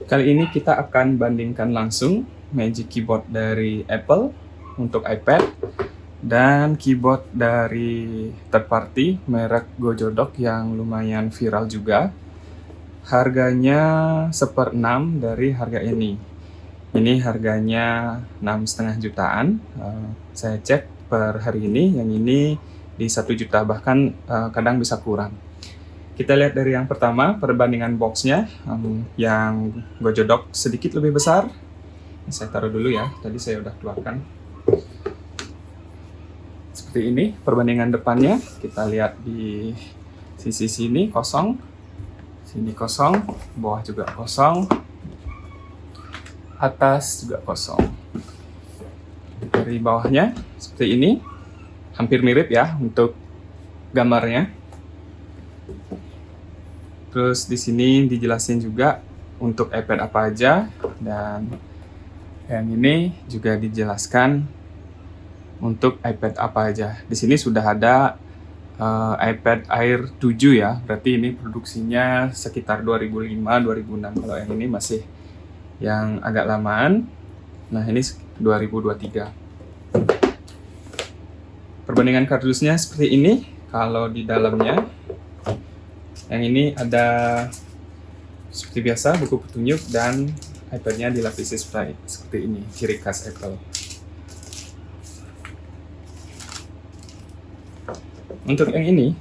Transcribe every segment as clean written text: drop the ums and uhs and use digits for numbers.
Kali ini kita akan bandingkan langsung Magic Keyboard dari Apple untuk iPad dan keyboard dari third party merek Gojodok yang lumayan viral juga. Harganya 1/6 dari harga ini. Ini harganya 6,5 jutaan. Saya cek per hari ini, yang ini di 1 juta, bahkan kadang bisa kurang. Kita lihat dari yang pertama, perbandingan boxnya. Yang Gojodok sedikit lebih besar. Saya taruh dulu ya, tadi saya udah keluarkan. Seperti ini perbandingan depannya. Kita lihat di sisi sini kosong, sini kosong, bawah juga kosong, atas juga kosong. Dari bawahnya seperti ini, hampir mirip ya untuk gambarnya. Terus di sini dijelasin juga untuk iPad apa aja, dan yang ini juga dijelaskan untuk iPad apa aja. Di sini sudah ada iPad Air 7 ya, berarti ini produksinya sekitar 2005-2006. Kalau yang ini masih yang agak lamaan. Nah, ini 2023. Perbandingan kardusnya seperti ini. Kalau di dalamnya, yang ini ada seperti biasa buku petunjuk, dan iPad-nya dilapisi spray seperti ini, ciri khas Apple. Untuk yang ini,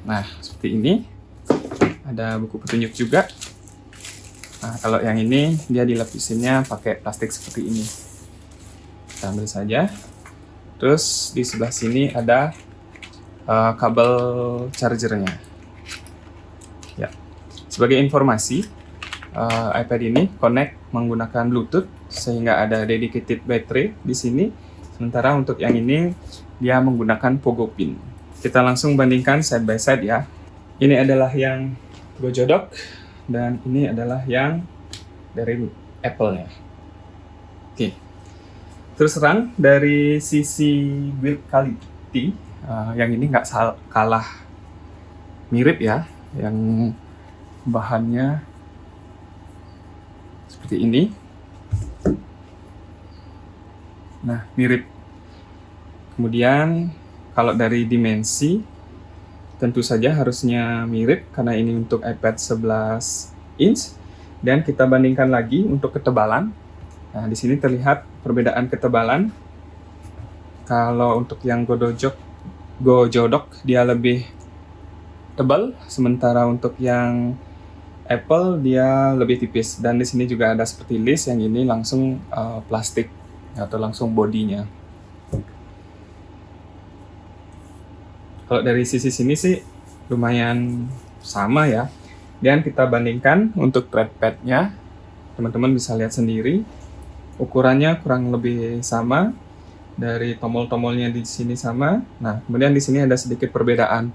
nah seperti ini, ada buku petunjuk juga. Nah, kalau yang ini dia dilapisinnya pakai plastik seperti ini. Kita ambil saja. Terus di sebelah sini ada kabel chargernya. Ya, sebagai informasi, iPad ini connect menggunakan Bluetooth sehingga ada dedicated battery di sini. Sementara untuk yang ini dia menggunakan Pogo Pin. Kita langsung bandingkan side by side ya. Ini adalah yang Gojodok dan ini adalah yang dari Apple-nya. Oke. Terus terang dari sisi build quality, yang ini nggak kalah mirip ya, yang bahannya seperti ini. Nah, mirip. Kemudian kalau dari dimensi tentu saja harusnya mirip karena ini untuk iPad 11 inch. Dan kita bandingkan lagi untuk ketebalan. Nah, di sini terlihat perbedaan ketebalan. Kalau untuk yang Gojodok dia lebih tebal, sementara untuk yang Apple dia lebih tipis. Dan di sini juga ada seperti list, yang ini langsung plastik atau langsung bodinya. Kalau dari sisi sini sih lumayan sama ya. Dan kita bandingkan untuk trackpad-nya, teman-teman bisa lihat sendiri ukurannya kurang lebih sama. Dari tombol-tombolnya di sini sama. Nah, kemudian di sini ada sedikit perbedaan.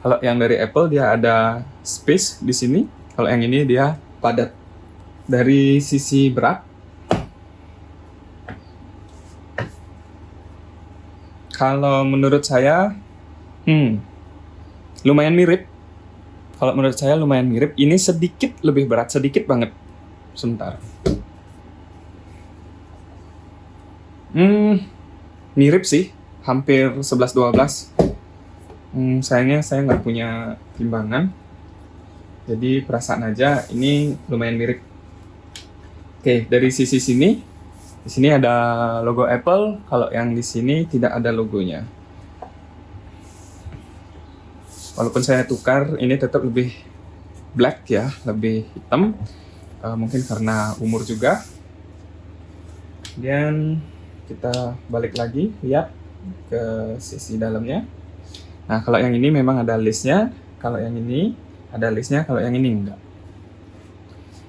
Kalau yang dari Apple dia ada space di sini. Kalau yang ini dia padat. Dari sisi berat, kalau menurut saya, lumayan mirip. Kalau menurut saya lumayan mirip. Ini sedikit lebih berat, sedikit banget. Sebentar. Mirip sih, hampir 11-12. Sayangnya saya nggak punya timbangan, jadi perasaan aja ini lumayan mirip. Oke, dari sisi sini, di sini ada logo Apple. Kalau yang di sini tidak ada logonya. Walaupun saya tukar, ini tetap lebih black ya, lebih hitam. Mungkin karena umur juga. Dan kita balik lagi, lihat ke sisi dalamnya. Nah, kalau yang ini memang ada listnya. Kalau yang ini ada listnya, kalau yang ini enggak.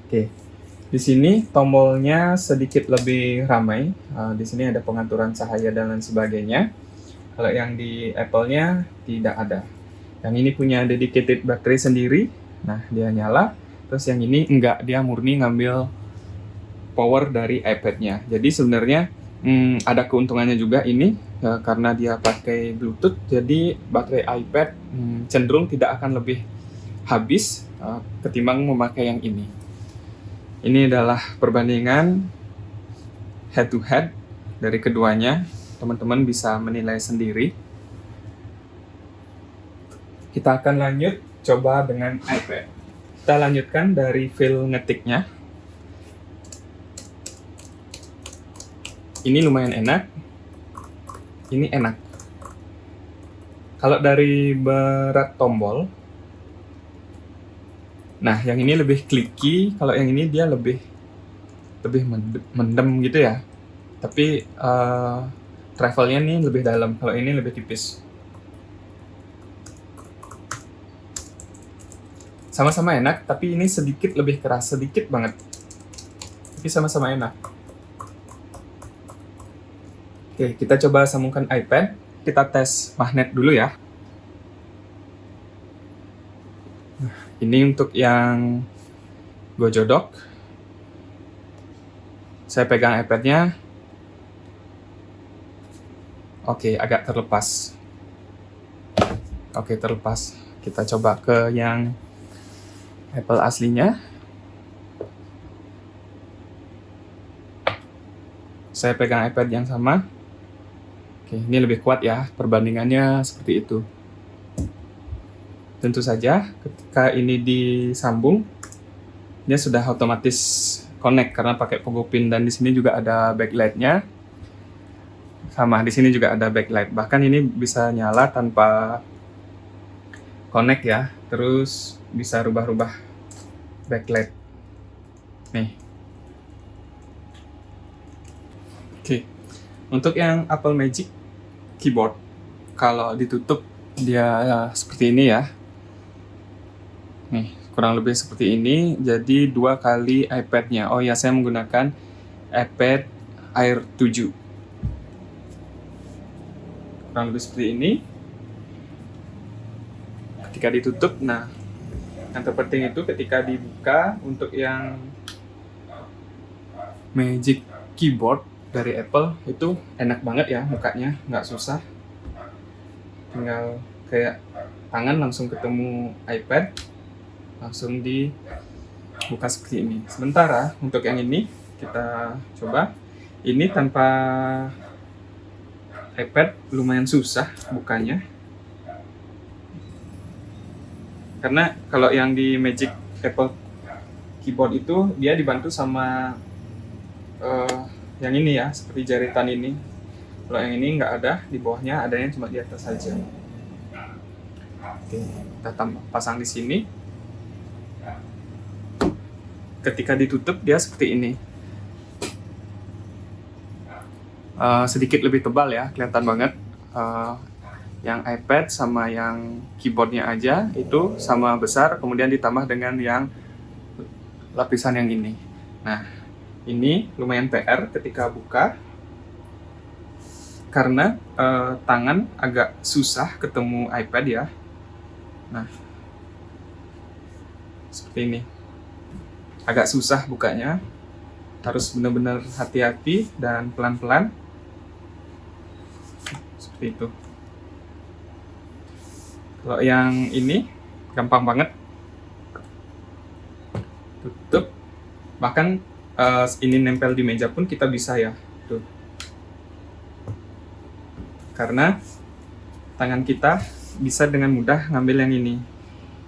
Oke, di sini tombolnya sedikit lebih ramai. Di sini ada pengaturan cahaya dan lain sebagainya. Kalau yang di Apple-nya tidak ada. Yang ini punya dedicated baterai sendiri. Nah, dia nyala. Terus yang ini enggak, dia murni ngambil power dari iPad-nya. Jadi sebenarnya ada keuntungannya juga ini, karena dia pakai Bluetooth, jadi baterai iPad cenderung tidak akan lebih habis ketimbang memakai yang ini. Ini adalah perbandingan head to head dari keduanya. Teman-teman bisa menilai sendiri. Kita akan lanjut coba dengan iPad. Kita lanjutkan dari feel ngetiknya. Ini lumayan enak. Ini enak. Kalau dari berat tombol, nah yang ini lebih clicky. Kalau yang ini dia lebih mendem gitu ya. Tapi travelnya nih lebih dalam. Kalau ini lebih tipis. Sama-sama enak, tapi ini sedikit lebih keras, sedikit banget. Tapi sama-sama enak. Oke, kita coba sambungkan iPad. Kita tes magnet dulu ya. Nah, ini untuk yang Gojodok. Saya pegang iPad-nya. Oke, agak terlepas. Oke, terlepas. Kita coba ke yang Apple aslinya. Saya pegang iPad yang sama. Oke, ini lebih kuat ya, perbandingannya seperti itu. Tentu saja, ketika ini disambung, dia sudah otomatis connect karena pakai Pogo Pin, dan di sini juga ada backlight-nya. Sama, di sini juga ada backlight. Bahkan ini bisa nyala tanpa connect ya. Terus bisa rubah-rubah backlight. Nih. Oke. Untuk yang Apple Magic Keyboard, kalau ditutup dia seperti ini ya. Nih, kurang lebih seperti ini. Jadi 2 kali iPad-nya. Oh ya, saya menggunakan iPad Air 7. Kurang lebih seperti ini. Ketika ditutup, nah, yang terpenting itu ketika dibuka untuk yang Magic Keyboard dari Apple itu enak banget ya mukanya, nggak susah. Tinggal kayak tangan langsung ketemu iPad, langsung dibuka seperti ini. Sementara untuk yang ini kita coba, ini tanpa iPad lumayan susah bukanya. Karena kalau yang di Magic Apple Keyboard itu dia dibantu sama yang ini ya, seperti jaritan ini. Kalau yang ini nggak ada, di bawahnya adanya cuma di atas saja. Oke, kita pasang di sini. Ketika ditutup dia seperti ini. Sedikit lebih tebal ya, kelihatan banget. Yang iPad sama yang keyboardnya aja itu sama besar, kemudian ditambah dengan yang lapisan yang ini. Nah, ini lumayan PR ketika buka karena tangan agak susah ketemu iPad ya. Nah, seperti ini. Agak susah bukanya. Harus benar-benar hati-hati dan pelan-pelan. Seperti itu. Kalau yang ini gampang banget. Tutup. Bahkan ini nempel di meja pun kita bisa ya. Tuh. Karena tangan kita bisa dengan mudah ngambil yang ini.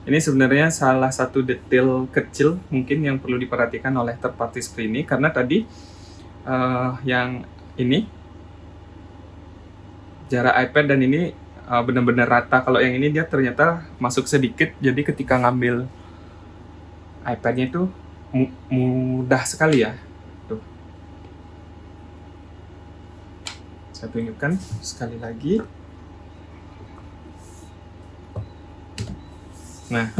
Ini sebenarnya salah satu detail kecil mungkin yang perlu diperhatikan oleh third party seperti ini. Karena tadi yang ini jarak iPad dan ini benar-benar rata. Kalau yang ini dia ternyata masuk sedikit, jadi ketika ngambil iPad-nya itu mudah sekali ya. Tuh. Saya tunjukkan sekali lagi. Nah,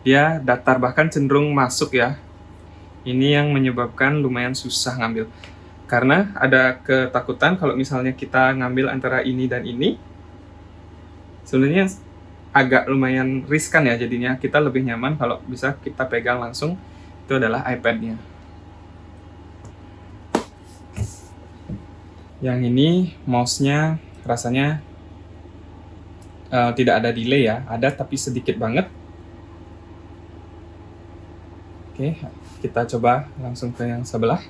dia datar, bahkan cenderung masuk ya. Ini yang menyebabkan lumayan susah ngambil. Karena ada ketakutan kalau misalnya kita ngambil antara ini dan ini, sebenarnya agak lumayan riskan ya jadinya. Kita lebih nyaman kalau bisa kita pegang langsung, itu adalah iPad-nya. Yang ini mouse-nya rasanya tidak ada delay ya, ada tapi sedikit banget. Oke, kita coba langsung ke yang sebelah.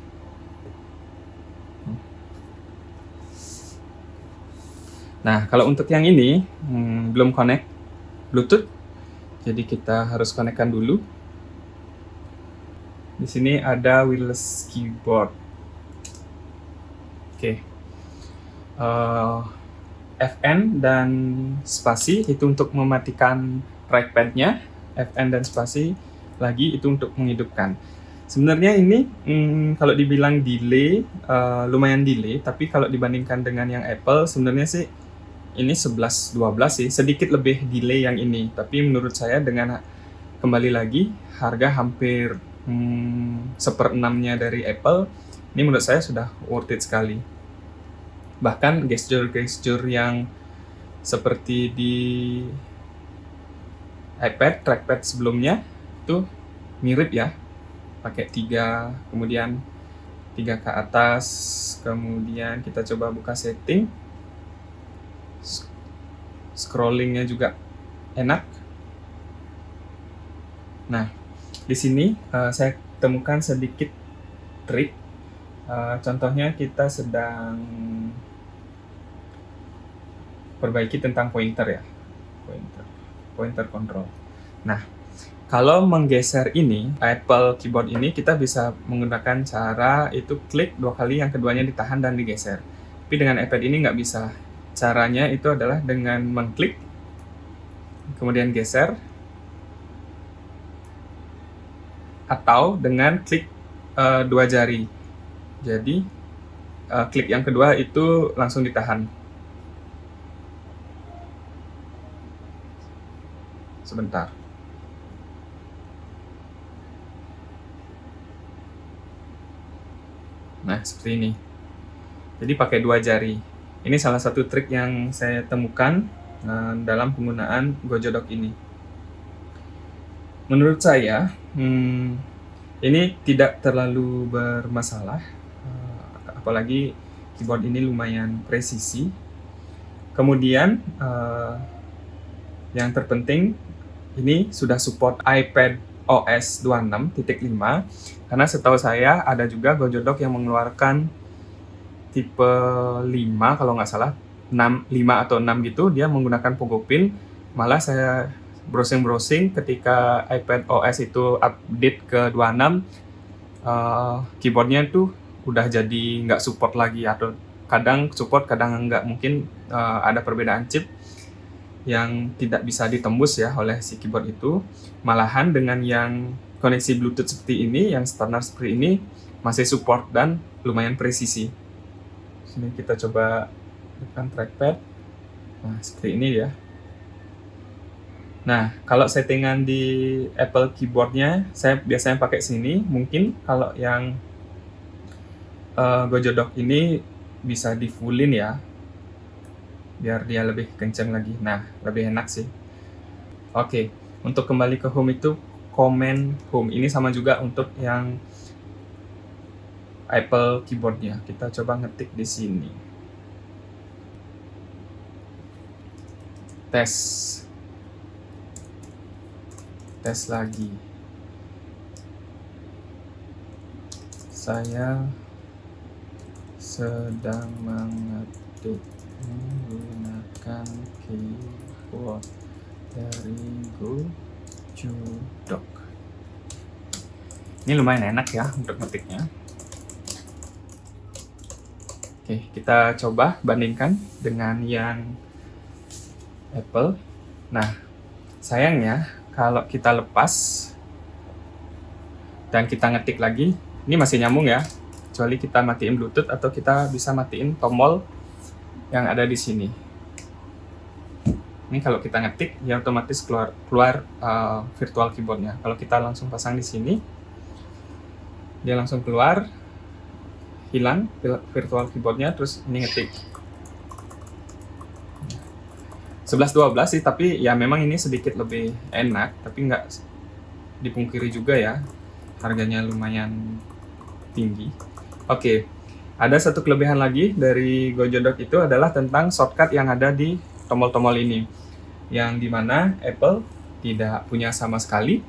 Nah, kalau untuk yang ini belum connect Bluetooth, jadi kita harus konekkan dulu. Di sini ada wireless keyboard. Oke. FN dan spasi itu untuk mematikan trackpad-nya, FN dan spasi lagi itu untuk menghidupkan. Sebenarnya ini kalau dibilang delay, lumayan delay, tapi kalau dibandingkan dengan yang Apple sebenarnya sih ini 11-12 sih, sedikit lebih delay yang ini. Tapi menurut saya dengan kembali lagi harga hampir 1/6-nya dari Apple, ini menurut saya sudah worth it sekali. Bahkan gesture-gesture yang seperti di iPad, trackpad sebelumnya itu mirip ya, pakai 3, kemudian 3 ke atas, kemudian kita coba buka setting, scrollingnya juga enak. Nah, di sini saya temukan sedikit trik. Contohnya kita sedang perbaiki tentang pointer ya, pointer control. Nah, kalau menggeser ini, Apple keyboard ini kita bisa menggunakan cara itu klik 2 kali, yang keduanya ditahan dan digeser. Tapi dengan iPad ini nggak bisa. Caranya itu adalah dengan mengklik, kemudian geser, atau dengan klik 2 jari. Jadi klik yang kedua itu langsung ditahan. Sebentar. Nah, seperti ini. Jadi pakai 2 jari. Ini salah satu trik yang saya temukan dalam penggunaan GoJodock ini. Menurut saya, ini tidak terlalu bermasalah, apalagi keyboard ini lumayan presisi. Kemudian, yang terpenting, ini sudah support iPad OS 26.5, karena setahu saya ada juga GoJodock yang mengeluarkan tipe 5 kalau nggak salah, 5 atau 6 gitu, dia menggunakan Pogo Pin. Malah saya browsing ketika iPad OS itu update ke 26, keyboardnya tuh udah jadi nggak support lagi, atau kadang support, kadang nggak. Mungkin ada perbedaan chip yang tidak bisa ditembus ya oleh si keyboard itu. Malahan dengan yang koneksi Bluetooth seperti ini, yang standar seperti ini, masih support dan lumayan presisi. Sini kita coba tekan trackpad. Nah, seperti ini ya. Nah, kalau settingan di Apple keyboardnya, saya biasanya pakai sini. Mungkin kalau yang GoJodock ini bisa di fullin ya, biar dia lebih kencang lagi. Nah, lebih enak sih. Oke, untuk kembali ke home itu, command home. Ini sama juga untuk yang Apple keyboardnya. Kita coba ngetik di sini. Tes lagi. Saya sedang mengetik menggunakan keyboard dari GoJodock. Ini lumayan enak ya untuk ngetiknya. Oke, kita coba bandingkan dengan yang Apple. Nah, sayangnya kalau kita lepas dan kita ngetik lagi, ini masih nyambung ya, kecuali kita matiin Bluetooth atau kita bisa matiin tombol yang ada di sini. Ini kalau kita ngetik, ya otomatis keluar virtual keyboardnya. Kalau kita langsung pasang di sini, dia langsung keluar, hilang virtual keyboardnya, terus ini ngetik. 11-12 sih, tapi ya memang ini sedikit lebih enak, tapi nggak dipungkiri juga ya, harganya lumayan tinggi. Oke, ada satu kelebihan lagi dari GoJodock itu adalah tentang shortcut yang ada di tombol-tombol ini, yang dimana Apple tidak punya sama sekali.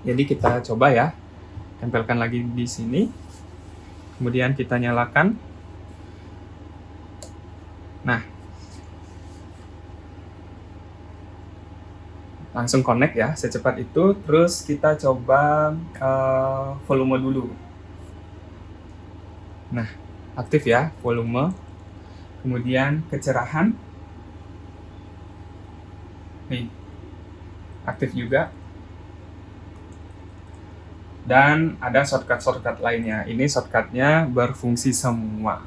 Jadi kita coba ya, tempelkan lagi di sini. Kemudian kita nyalakan. Nah, langsung connect ya, secepat itu. Terus kita coba volume dulu. Nah, aktif ya volume. Kemudian kecerahan. Nih, aktif juga. Dan ada shortcut lainnya. Ini shortcutnya berfungsi semua.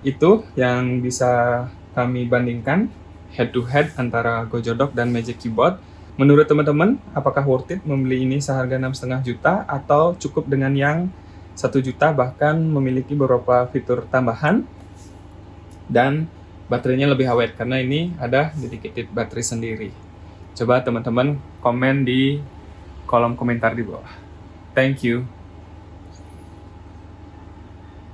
Itu yang bisa kami bandingkan head to head antara Gojodock dan Magic Keyboard. Menurut teman-teman, apakah worth it membeli ini seharga 6,5 juta atau cukup dengan yang 1 juta bahkan memiliki beberapa fitur tambahan dan baterainya lebih awet karena ini ada dedicated baterai sendiri. Coba teman-teman komen di kolom komentar di bawah. Thank you.